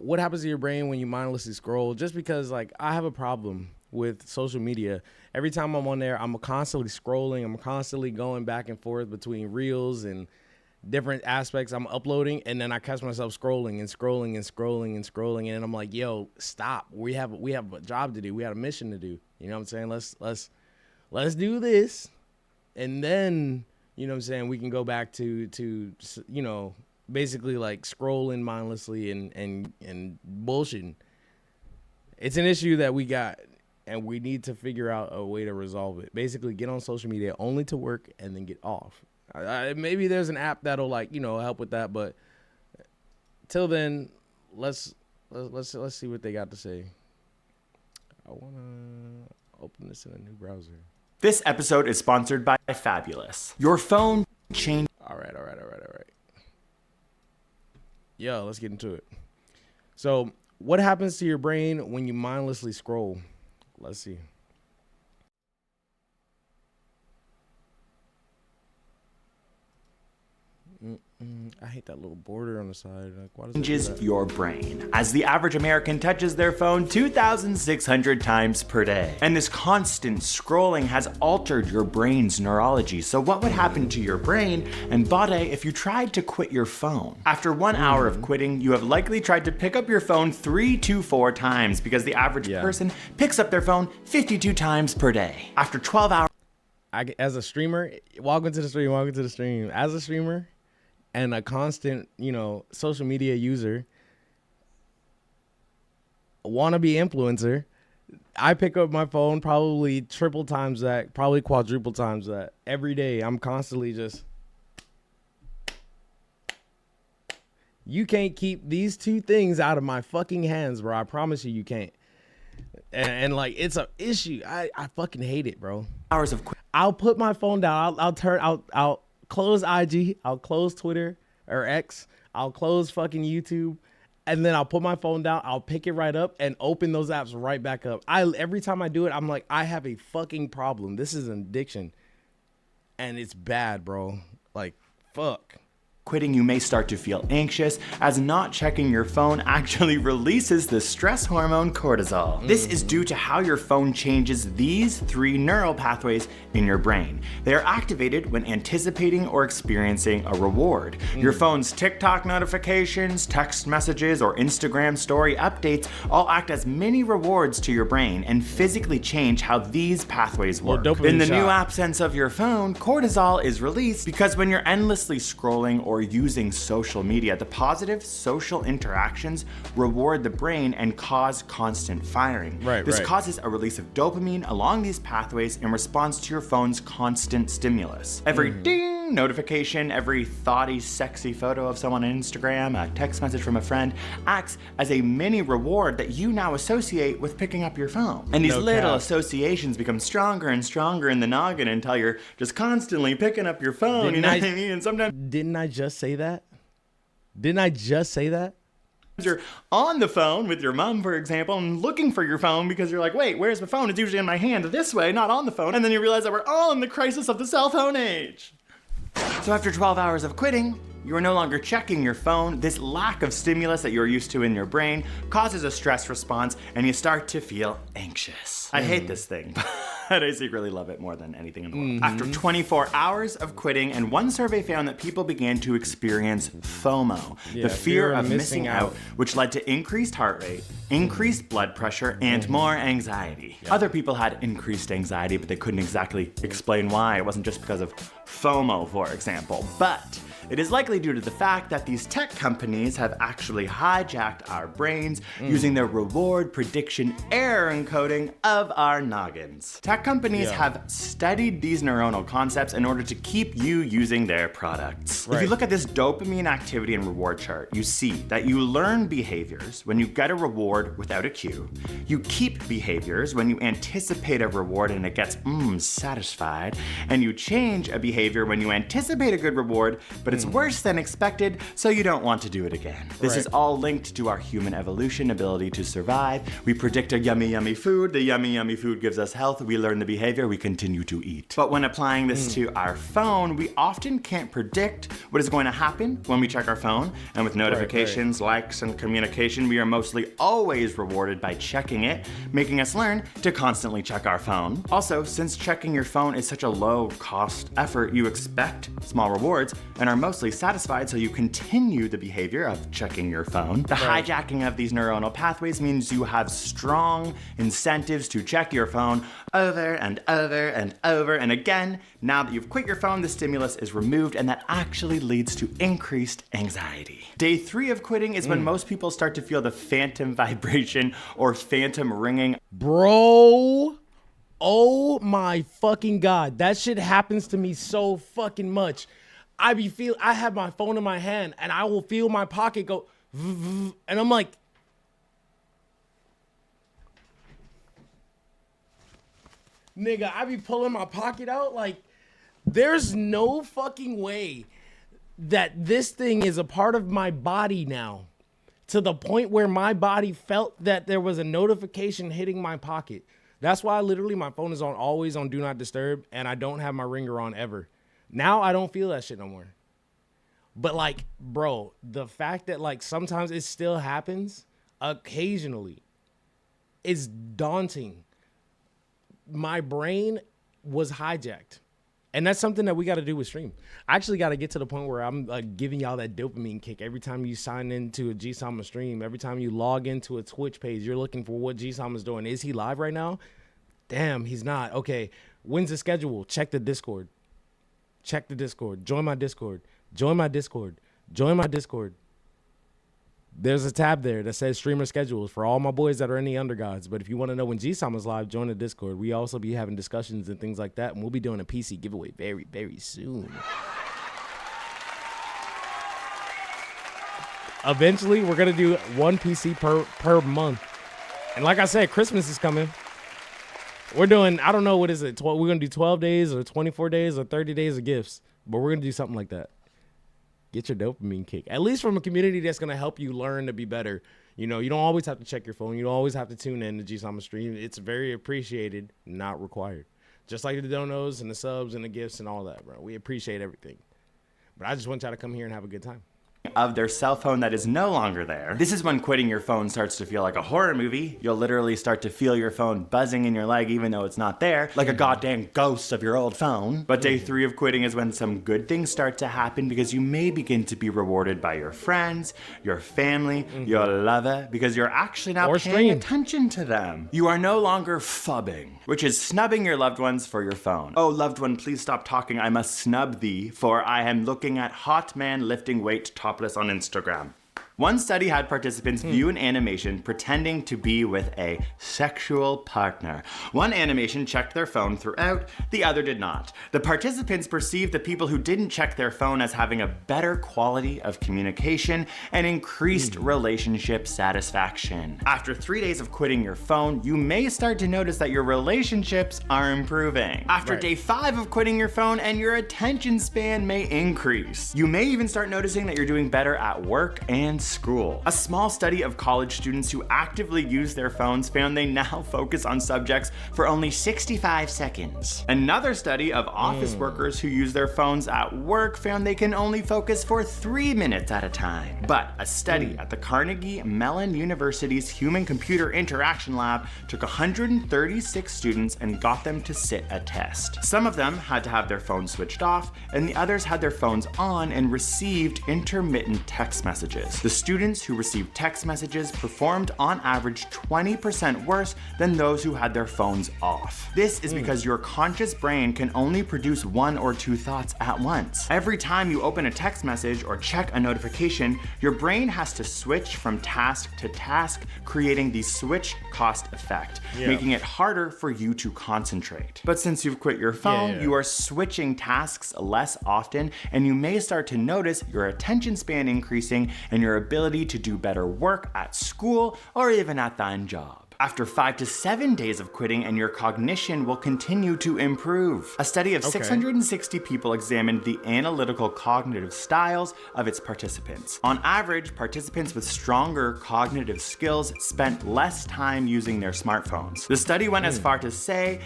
what happens to your brain when you mindlessly scroll? Just because, like, I have a problem with social media. Every time I'm on there, I'm constantly scrolling. I'm constantly going back and forth between reels and different aspects I'm uploading, and then I catch myself scrolling and scrolling and scrolling and scrolling, and I'm like, yo, stop. We have a job to do. We have a mission to do. You know what I'm saying? Let's do this, and then, you know what I'm saying, we can go back to you know, basically like scrolling mindlessly and bullshitting. It's an issue that we got, and we need to figure out a way to resolve it. Basically, get on social media only to work and then get off. Maybe there's an app that'll, like, you know, help with that, but till then, let's see what they got to say. I wanna open this in a new browser. This episode is sponsored by Fabulous. Your phone changed. All right. Yo, let's get into it. So, what happens to your brain when you mindlessly scroll? Let's see. I hate that little border on the side. Like, why does it do Changes that? your brain, as the average American touches their phone 2,600 times per day. And this constant scrolling has altered your brain's neurology. So what would happen to your brain and body if you tried to quit your phone? After 1 hour of quitting, you have likely tried to pick up your phone 3 to 4 times, because the average person picks up their phone 52 times per day. After 12 hours, As a streamer, welcome to the stream. As a streamer and a constant, you know, social media user, wannabe influencer, I pick up my phone probably triple times that, probably quadruple times that. Every day, I'm constantly just... You can't keep these two things out of my fucking hands, bro. I promise you can't. And like, it's an issue. I fucking hate it, bro. hours of I'll put my phone down. I'll close IG. I'll close Twitter or X. I'll close fucking YouTube, and then I'll put my phone down. I'll pick it right up and open those apps right back up. Every time I do it, I'm like, I have a fucking problem. This is an addiction, and it's bad, bro. Like, fuck. quitting, you may start to feel anxious, as not checking your phone actually releases the stress hormone cortisol. This is due to how your phone changes these 3 neural pathways in your brain. They are activated when anticipating or experiencing a reward. Your phone's TikTok notifications, text messages, or Instagram story updates all act as mini rewards to your brain and physically change how these pathways work. In the new absence of your phone, cortisol is released because when you're endlessly scrolling or using social media, the positive social interactions reward the brain and cause constant firing. This causes a release of dopamine along these pathways in response to your phone's constant stimulus. Every ding notification, every thoughty, sexy photo of someone on Instagram, a text message from a friend, acts as a mini reward that you now associate with picking up your phone. And these little associations become stronger and stronger in the noggin until you're just constantly picking up your phone, you know what I mean? And sometimes... Didn't I just say that? Didn't I just say that? You're on the phone with your mom, for example, and looking for your phone because you're like, wait, where's my phone? It's usually in my hand this way, not on the phone. And then you realize that we're all in the crisis of the cell phone age. So after 12 hours of quitting, you are no longer checking your phone. This lack of stimulus that you're used to in your brain causes a stress response, and you start to feel anxious. I hate this thing, but I secretly love it more than anything in the world. After 24 hours of quitting, and one survey found that people began to experience FOMO, the fear of missing out, which led to increased heart rate, increased blood pressure, and more anxiety. Other people had increased anxiety, but they couldn't exactly explain why. It wasn't just because of FOMO, for example, but it is likely due to the fact that these tech companies have actually hijacked our brains using their reward prediction error encoding of our noggins. Tech companies have studied these neuronal concepts in order to keep you using their products. If you look at this dopamine activity and reward chart, you see that you learn behaviors when you get a reward reward without a cue. You keep behaviors when you anticipate a reward and it gets satisfied. And you change a behavior when you anticipate a good reward, but it's worse than expected, so you don't want to do it again. This is all linked to our human evolution ability to survive. We predict a yummy, yummy food. The yummy, yummy food gives us health. We learn the behavior. We continue to eat. But when applying this to our phone, we often can't predict what is going to happen when we check our phone. And with notifications, likes, and communication, we are mostly always rewarded by checking it, making us learn to constantly check our phone. Also, since checking your phone is such a low-cost effort, you expect small rewards and are mostly satisfied, so you continue the behavior of checking your phone. The hijacking of these neuronal pathways means you have strong incentives to check your phone over and over and over and again. Now that you've quit your phone, the stimulus is removed, and that actually leads to increased anxiety. Day 3 of quitting is when most people start to feel the phantom vibration or phantom ringing. Bro, oh my fucking God. That shit happens to me so fucking much. I have my phone in my hand and I will feel my pocket go and I'm like, nigga, I be pulling my pocket out like there's no fucking way that this thing is a part of my body now, to the point where my body felt that there was a notification hitting my pocket. That's why literally my phone is always on do not disturb, and I don't have my ringer on ever. Now I don't feel that shit no more. But like, bro, the fact that like sometimes it still happens occasionally is daunting. My brain was hijacked. And that's something that we got to do with stream. I actually got to get to the point where I'm like giving y'all that dopamine kick every time you sign into a G-Sama stream. Every time you log into a Twitch page, you're looking for what G-Sama's doing. Is he live right now? Damn, he's not. Okay, when's the schedule? Check the Discord. Check the Discord. Join my Discord. Join my Discord. Join my Discord. There's a tab there that says streamer schedules for all my boys that are in the undergods. But if you want to know when G-Sama's live, join the Discord. We also be having discussions and things like that. And we'll be doing a PC giveaway very, very soon. Eventually, we're going to do one PC per month. And like I said, Christmas is coming. We're doing, I don't know, what is it? We're going to do 12 days or 24 days or 30 days of gifts. But we're going to do something like that. Get your dopamine kick, at least from a community that's going to help you learn to be better. You know, you don't always have to check your phone. You don't always have to tune in to G-Sama stream. It's very appreciated, not required. Just like the donos and the subs and the gifts and all that, bro. We appreciate everything. But I just want y'all to come here and have a good time. Of their cell phone that is no longer there. This is when quitting your phone starts to feel like a horror movie. You'll literally start to feel your phone buzzing in your leg even though it's not there, like a goddamn ghost of your old phone. But day 3 of quitting is when some good things start to happen, because you may begin to be rewarded by your friends, your family, your lover, because you're actually now paying attention to them. You are no longer phubbing, which is snubbing your loved ones for your phone. Oh, loved one, please stop talking. I must snub thee, for I am looking at hot man lifting weight topless on Instagram. One study had participants view an animation pretending to be with a sexual partner. One animation checked their phone throughout, the other did not. The participants perceived the people who didn't check their phone as having a better quality of communication and increased relationship satisfaction. After 3 days of quitting your phone, you may start to notice that your relationships are improving. After day 5 of quitting your phone, and your attention span may increase. You may even start noticing that you're doing better at work and school. A small study of college students who actively use their phones found they now focus on subjects for only 65 seconds. Another study of office workers who use their phones at work found they can only focus for 3 minutes at a time. But a study at the Carnegie Mellon University's Human Computer Interaction Lab took 136 students and got them to sit a test. Some of them had to have their phones switched off, and the others had their phones on and received intermittent text messages. The students who received text messages performed on average 20% worse than those who had their phones off. This is because your conscious brain can only produce 1 or 2 thoughts at once. Every time you open a text message or check a notification, your brain has to switch from task to task, creating the switch cost effect, making it harder for you to concentrate. But since you've quit your phone, you are switching tasks less often, and you may start to notice your attention span increasing and your ability to do better work at school or even at thine job. After 5 to 7 days of quitting, and your cognition will continue to improve. A study of 660 people examined the analytical cognitive styles of its participants. On average, participants with stronger cognitive skills spent less time using their smartphones. The study went as far to say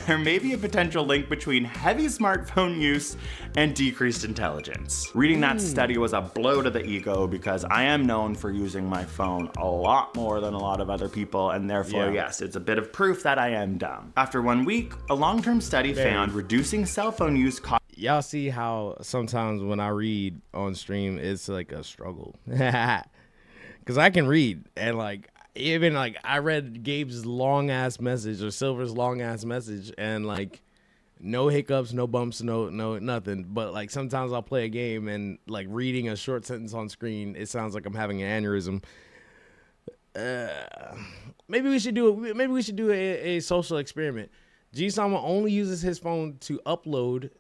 there may be a potential link between heavy smartphone use and decreased intelligence. Reading that study was a blow to the ego because I am known for using my phone a lot more than a lot of other people, and therefore, yes, it's a bit of proof that I am dumb. After 1 week, a long-term study found reducing cell phone use Y'all see how sometimes when I read on stream, it's like a struggle. Because I can read, and like, even like I read Gabe's long-ass message or Silver's long-ass message, and like, no hiccups, no bumps, no nothing. But like sometimes I'll play a game and like reading a short sentence on screen, it sounds like I'm having an aneurysm. Maybe we should do a social experiment. G-Sama only uses his phone to upload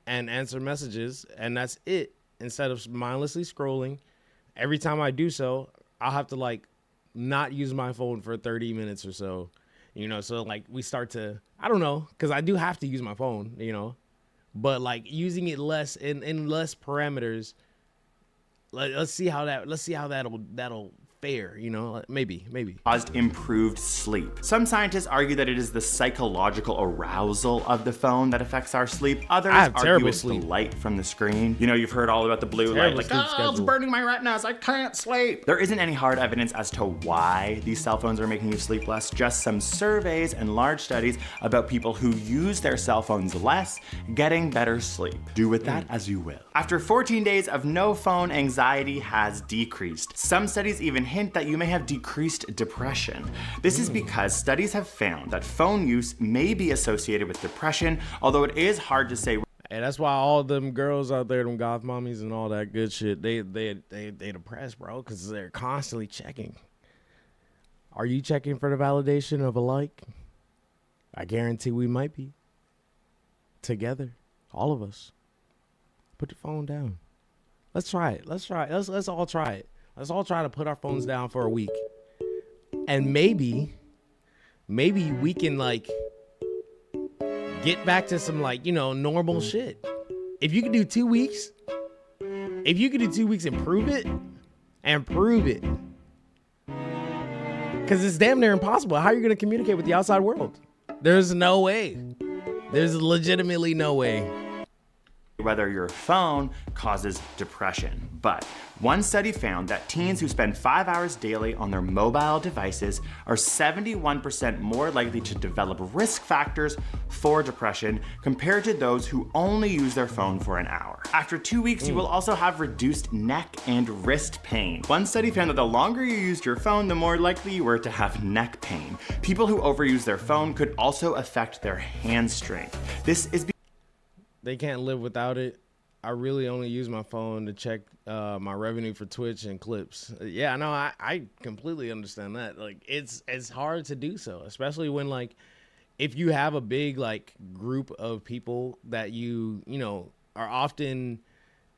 and answer messages, and that's it. Instead of mindlessly scrolling, every time I do so, I'll have to like not use my phone for 30 minutes or so. You know, so like we start to, I don't know, because I do have to use my phone, you know, but like using it less in less parameters. Let's see how that'll fare, you know, maybe. Caused improved sleep. Some scientists argue that it is the psychological arousal of the phone that affects our sleep. Others argue it's the light from the screen. You know, you've heard all about the blue light, like, oh, it's burning my retinas, I can't sleep. There isn't any hard evidence as to why these cell phones are making you sleep less, just some surveys and large studies about people who use their cell phones less getting better sleep. Do with that as you will. After 14 days of no phone, anxiety has decreased. Some studies even hint that you may have decreased depression. This is because studies have found that phone use may be associated with depression, although it is hard to say. And that's why all them girls out there, them goth mommies and all that good shit, they depressed, bro, because they're constantly checking. Are you checking for the validation of a like? I guarantee we might be. Together, all of us. Put your phone down. Let's try it. Let's all try it. Let's all try to put our phones down for a week. And maybe we can like get back to some like, you know, normal shit. If you can do 2 weeks, and prove it. Because it's damn near impossible. How are you going to communicate with the outside world? There's no way. There's legitimately no way. Whether your phone causes depression. But one study found that teens who spend 5 hours daily on their mobile devices are 71% more likely to develop risk factors for depression compared to those who only use their phone for an hour. After 2 weeks, you will also have reduced neck and wrist pain. One study found that the longer you used your phone, the more likely you were to have neck pain. People who overuse their phone could also affect their hand strength. This is they can't live without it. I really only use my phone to check my revenue for Twitch and clips. Yeah, no, I completely understand that. Like, it's hard to do so, especially when, like, if you have a big, like, group of people that you know, are often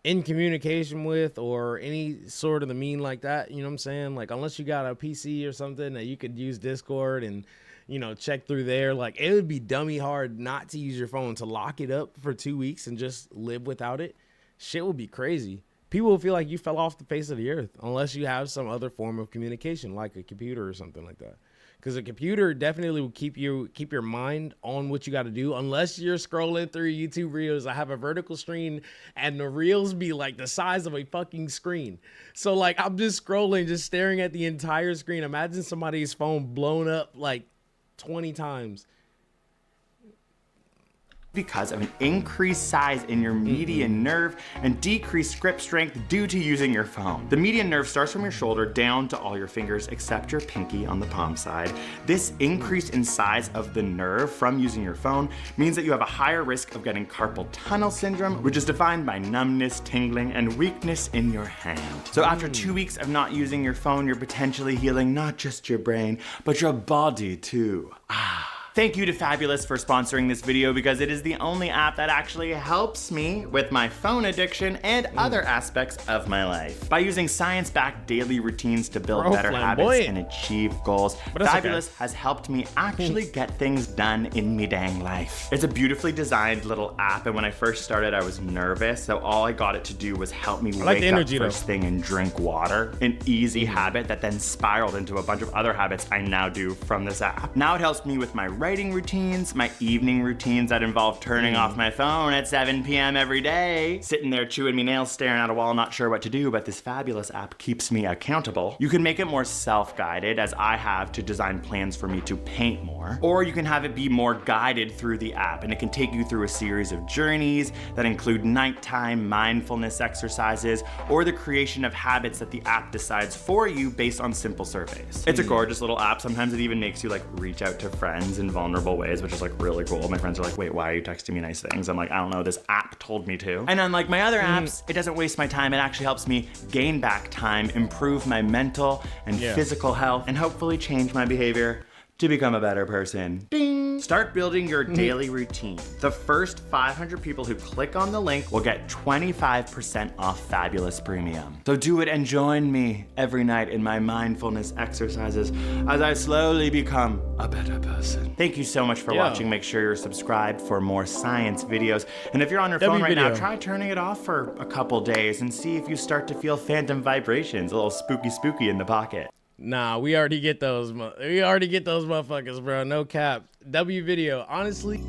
in communication with or any sort of the mean like that, you know what I'm saying? Like, unless you got a PC or something that you could use Discord and, you know, check through there. Like, it would be dummy hard not to use your phone, to lock it up for 2 weeks and just live without it. Shit would be crazy. People will feel like you fell off the face of the earth unless you have some other form of communication, like a computer or something like that. Because a computer definitely will keep your mind on what you got to do, unless you're scrolling through YouTube Reels. I have a vertical screen, and the Reels be like the size of a fucking screen. So, like, I'm just scrolling, just staring at the entire screen. Imagine somebody's phone blown up like 20 times. Because of an increased size in your median nerve and decreased grip strength due to using your phone. The median nerve starts from your shoulder down to all your fingers except your pinky on the palm side. This increase in size of the nerve from using your phone means that you have a higher risk of getting carpal tunnel syndrome, which is defined by numbness, tingling, and weakness in your hand. So after 2 weeks of not using your phone, you're potentially healing not just your brain, but your body too. Thank you to Fabulous for sponsoring this video because it is the only app that actually helps me with my phone addiction and other aspects of my life. By using science-backed daily routines to build better habits and achieve goals, Fabulous has helped me actually get things done in me dang life. It's a beautifully designed little app, and when I first started, I was nervous, so all I got it to do was help me wake up first thing and drink water, an easy habit that then spiraled into a bunch of other habits I now do from this app. Now it helps me with my writing routines, my evening routines that involve turning off my phone at 7 p.m. every day, sitting there chewing me nails, staring at a wall, not sure what to do, but this Fabulous app keeps me accountable. You can make it more self-guided, as I have to design plans for me to paint more, or you can have it be more guided through the app, and it can take you through a series of journeys that include nighttime mindfulness exercises or the creation of habits that the app decides for you based on simple surveys. It's a gorgeous little app. Sometimes it even makes you like reach out to friends in vulnerable ways, which is like really cool. My friends are like, wait, why are you texting me nice things? I'm like, I don't know, this app told me to. And unlike my other apps, it doesn't waste my time. It actually helps me gain back time, improve my mental and physical health, and hopefully change my behavior to become a better person. Ding! Start building your daily routine. The first 500 people who click on the link will get 25% off Fabulous Premium. So do it and join me every night in my mindfulness exercises as I slowly become a better person. Thank you so much for watching. Make sure you're subscribed for more science videos. And if you're on your phone right now, try turning it off for a couple days and see if you start to feel phantom vibrations, a little spooky in the pocket. Nah, we already get those. We already get those motherfuckers, bro. No cap. W video, honestly.